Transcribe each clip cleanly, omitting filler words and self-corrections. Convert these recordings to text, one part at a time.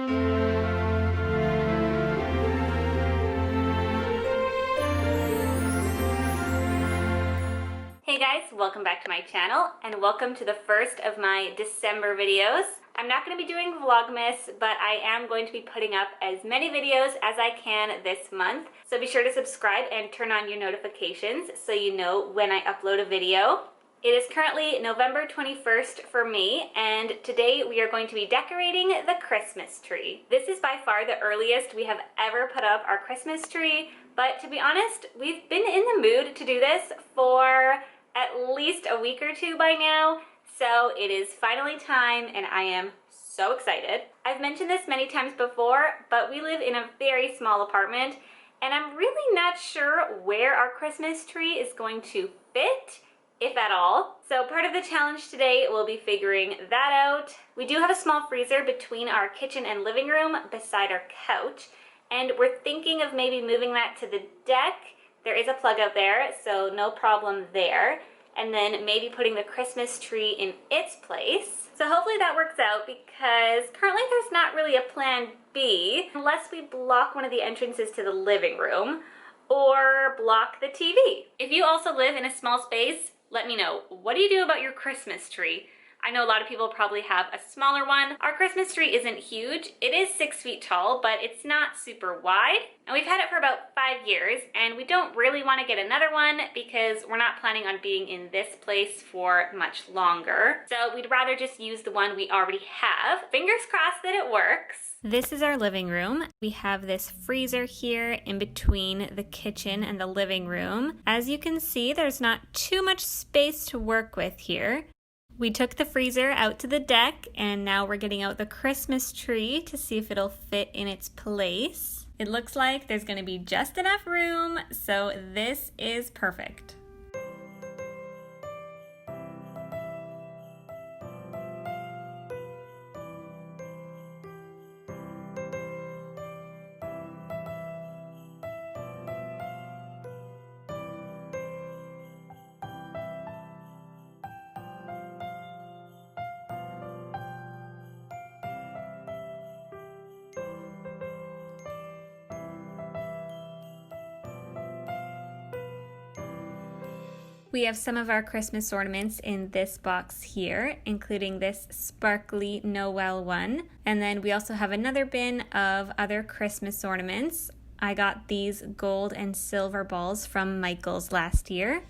Hey guys, welcome back to my channel and welcome to the first of my December videos. I'm not going to be doing Vlogmas, but I am going to be putting up as many videos as I can this month. So be sure to subscribe and turn on your notifications so you know when I upload a video. It is currently November 21st for me, and today we are going to be decorating the Christmas tree. This is by far the earliest we have ever put up our Christmas tree, but to be honest, we've been in the mood to do this for at least a week or two by now, so it is finally time and I am so excited. I've mentioned this many times before, but we live in a very small apartment and I'm really not sure where our Christmas tree is going to fit, if at all. So part of the challenge today will be figuring that out. We do have a small freezer between our kitchen and living room beside our couch, and we're thinking of maybe moving that to the deck. There is a plug out there, so no problem there. And then maybe putting the Christmas tree in its place. So hopefully that works out, because currently there's not really a plan B unless we block one of the entrances to the living room or block the TV. If you also live in a small space, let me know. What do you do about your Christmas tree? I know a lot of people probably have a smaller one. Our Christmas tree isn't huge. It is 6 feet tall, but it's not super wide. And we've had it for about 5 years, and we don't really want to get another one because we're not planning on being in this place for much longer. So we'd rather just use the one we already have. Fingers crossed that it works. This is our living room. We have this freezer here in between the kitchen and the living room. As you can see, there's not too much space to work with here. We took the freezer out to the deck, and now we're getting out the Christmas tree to see if it'll fit in its place. It looks like there's going to be just enough room, so this is perfect. We have some of our Christmas ornaments in this box here, including this sparkly Noel one. And then we also have another bin of other Christmas ornaments. I got these gold and silver balls from Michael's last year.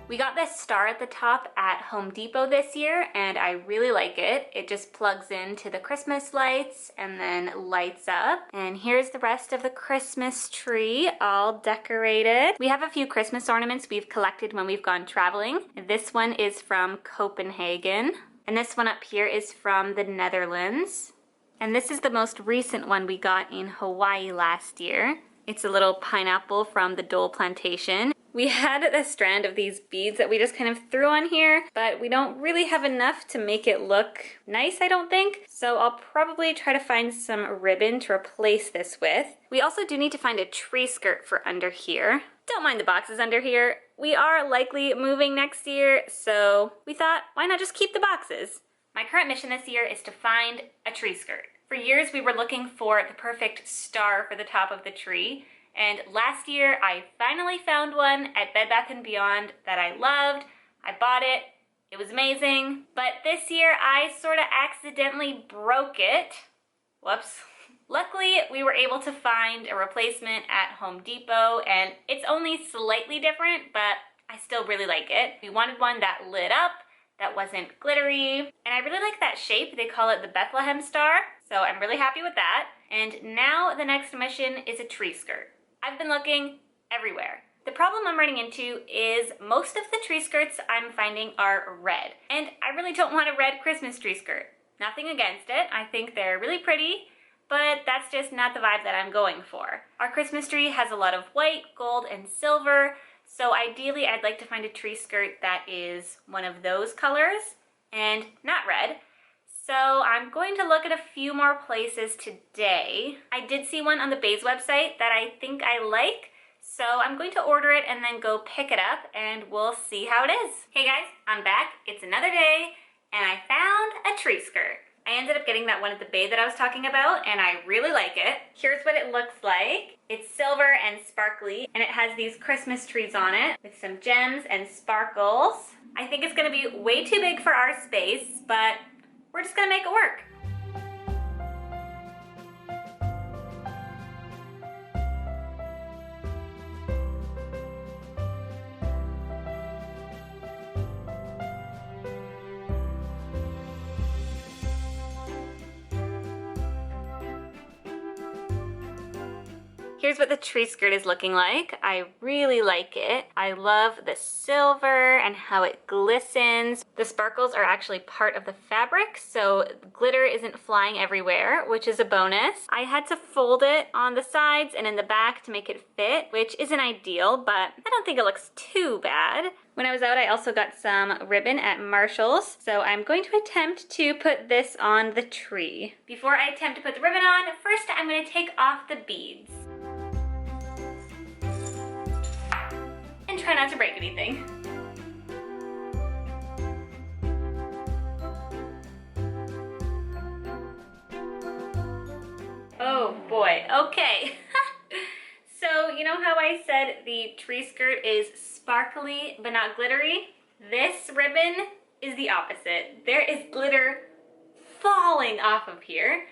We got this star at the top at Home Depot this year, and I really like it. It just plugs into the Christmas lights and then lights up. And here's the rest of the Christmas tree, all decorated. We have a few Christmas ornaments we've collected when we've gone traveling. This one is from Copenhagen, and this one up here is from the Netherlands. And this is the most recent one we got in Hawaii last year. It's a little pineapple from the Dole plantation. We had a strand of these beads that we just kind of threw on here, but we don't really have enough to make it look nice, I don't think. So I'll probably try to find some ribbon to replace this with. We also do need to find a tree skirt for under here. Don't mind the boxes under here. We are likely moving next year, so we thought, why not just keep the boxes? My current mission this year is to find a tree skirt. For years, we were looking for the perfect star for the top of the tree. And last year, I finally found one at Bed Bath & Beyond that I loved. I bought it. It was amazing. But this year, I sort of accidentally broke it. Whoops. Luckily, we were able to find a replacement at Home Depot, and it's only slightly different, but I still really like it. We wanted one that lit up, that wasn't glittery. And I really like that shape. They call it the Bethlehem star. So I'm really happy with that. And now the next mission is a tree skirt. I've been looking everywhere. The problem I'm running into is most of the tree skirts I'm finding are red. And I really don't want a red Christmas tree skirt. Nothing against it. I think they're really pretty, but that's just not the vibe that I'm going for. Our Christmas tree has a lot of white, gold, and silver, so ideally I'd like to find a tree skirt that is one of those colors and not red. So I'm going to look at a few more places today. I did see one on the Bays website that I think I like, so I'm going to order it and then go pick it up and we'll see how it is. Hey guys, I'm back. It's another day and I found a tree skirt. I ended up getting that one at the Bay that I was talking about and I really like it. Here's what it looks like. It's silver and sparkly and it has these Christmas trees on it with some gems and sparkles. I think it's gonna be way too big for our space, but we're just gonna make it work. Here's what the tree skirt is looking like. I really like it. I love the silver and how it glistens. The sparkles are actually part of the fabric, so glitter isn't flying everywhere, which is a bonus. I had to fold it on the sides and in the back to make it fit, which isn't ideal, but I don't think it looks too bad. When I was out, I also got some ribbon at Marshall's, so I'm going to attempt to put this on the tree. Before I attempt to put the ribbon on, first I'm going to take off the beads. And try not to break anything. Oh boy, okay. So you know how I said the tree skirt is sparkly but not glittery? This ribbon is the opposite. There is glitter falling off of here.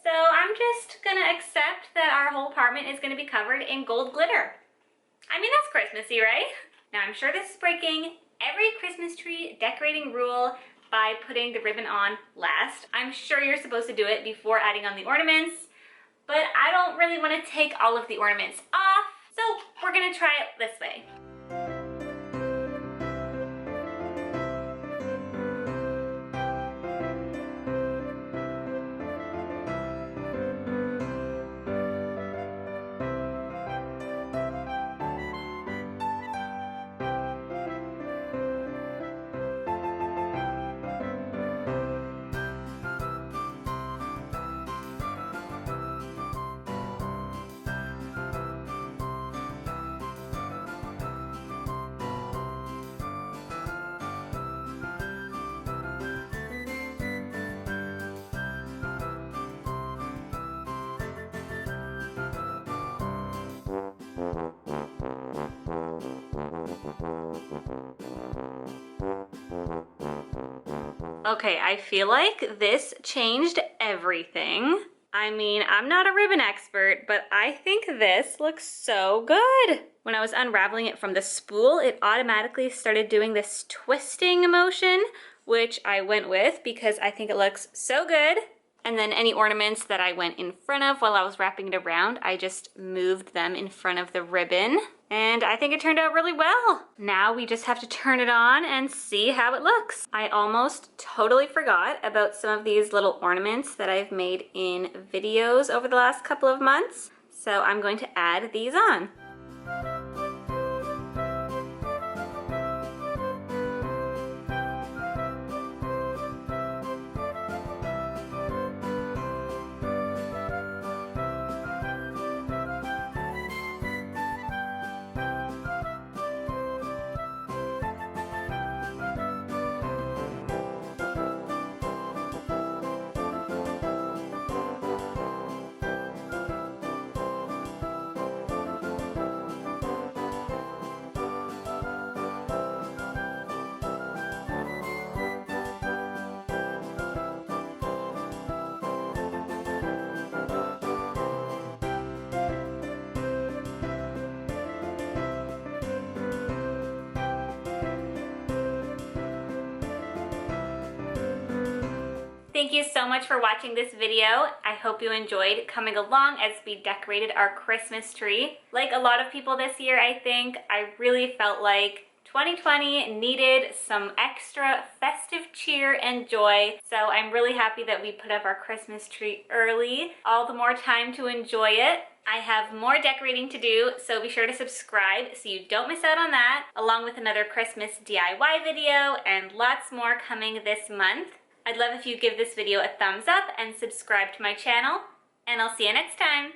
So I'm just gonna accept that our whole apartment is gonna be covered in gold glitter. I mean, that's Christmassy, right? Now, I'm sure this is breaking every Christmas tree decorating rule by putting the ribbon on last. I'm sure you're supposed to do it before adding on the ornaments, but I don't really want to take all of the ornaments off, so we're gonna try it this way. Okay, I feel like this changed everything. I mean, I'm not a ribbon expert, but I think this looks so good. When I was unraveling it from the spool, it automatically started doing this twisting motion, which I went with because I think it looks so good. And then any ornaments that I went in front of while I was wrapping it around, I just moved them in front of the ribbon. And I think it turned out really well. Now we just have to turn it on and see how it looks. I almost totally forgot about some of these little ornaments that I've made in videos over the last couple of months. So I'm going to add these on. Thank you so much for watching this video. I hope you enjoyed coming along as we decorated our Christmas tree. Like a lot of people this year, I think, I really felt like 2020 needed some extra festive cheer and joy, so I'm really happy that we put up our Christmas tree early. All the more time to enjoy it. I have more decorating to do, so be sure to subscribe so you don't miss out on that, along with another Christmas DIY video and lots more coming this month. I'd love if you give this video a thumbs up and subscribe to my channel, and I'll see you next time.